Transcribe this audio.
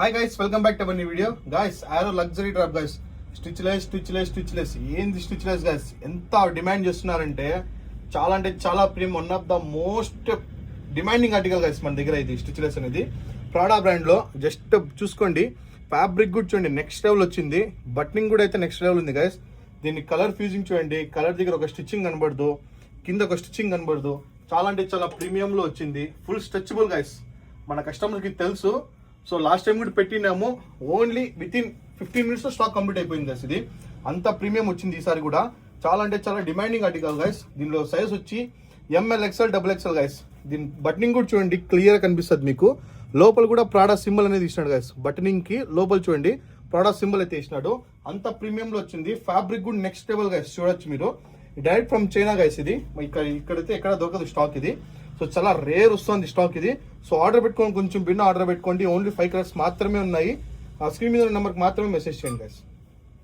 Hi guys, welcome back to our new video. Guys, ఆరో luxury drop guys. Stitchless ఏంది stitchless guys? ఎంత demand చేస్తున్నారంటే చాలా అంటే చాలా premium, one of the most demanding article guys మన దగ్గర. ఇది స్టిచ్లెస్ అనేది ప్రాడా బ్రాండ్ లో. జస్ట్ చూసుకోండి, ఫ్యాబ్రిక్ కూడా చూడండి నెక్స్ట్ లెవెల్ వచ్చింది. బటనింగ్ కూడా అయితే నెక్స్ట్ లెవెల్ ఉంది గైస్. దీన్ని కలర్ ఫ్యూజింగ్ చూడండి, కలర్ దగ్గర ఒక స్టిచ్చింగ్ కనబడదు, కింద ఒక స్టిచ్చింగ్ కనబడదు. చాలా అంటే చాలా ప్రీమియం లో వచ్చింది. ఫుల్ స్ట్రెచబుల్ గైస్, మన కస్టమర్ కి తెలుసు. సో లాస్ట్ టైం కూడా పెట్టినాము, ఓన్లీ విత్ ఇన్ 15 minutes లో స్టాక్ కంప్లీట్ అయిపోయింది గైస్. ఇది అంత ప్రీమియం వచ్చింది ఈసారి కూడా. చాలా అంటే చాలా డిమాండింగ్ ఆర్టికల్ గైస్. దీనిలో సైజ్ వచ్చి ML, XL, XXL గైస్. దీని బటనింగ్ కూడా చూడండి, క్లియర్ కనిపిస్తుంది మీకు. లోపల కూడా ప్రాడా సింబల్ అనేది ఇచ్చినాడు గైస్. బటనింగ్ కి లోపల చూడండి ప్రాడా సింబల్ అయితే ఇచ్చినాడు. అంత ప్రీమియం లో వచ్చింది. ఫ్యాబ్రిక్ కూడా నెక్స్ట్ లెవెల్ గైస్. చూడొచ్చు మీరు, డైరెక్ట్ ఫ్రమ్ చైనా గైస్. ఇది ఇక్కడైతే ఎక్కడ దొరకదు స్టాక్ ఇది. సో చాలా రేర్ వస్తుంది స్టాక్ ఇది. సో ఆర్డర్ పెట్టుకోండి, కొంచెం బిన్న ఆర్డర్ పెట్టుకోండి. ఓన్లీ 5 కలర్స్ మాత్రమే ఉన్నాయి. ఆ స్క్రీన్ మీద నెంబర్కి మాత్రమే మెసేజ్ చేయండి గైస్.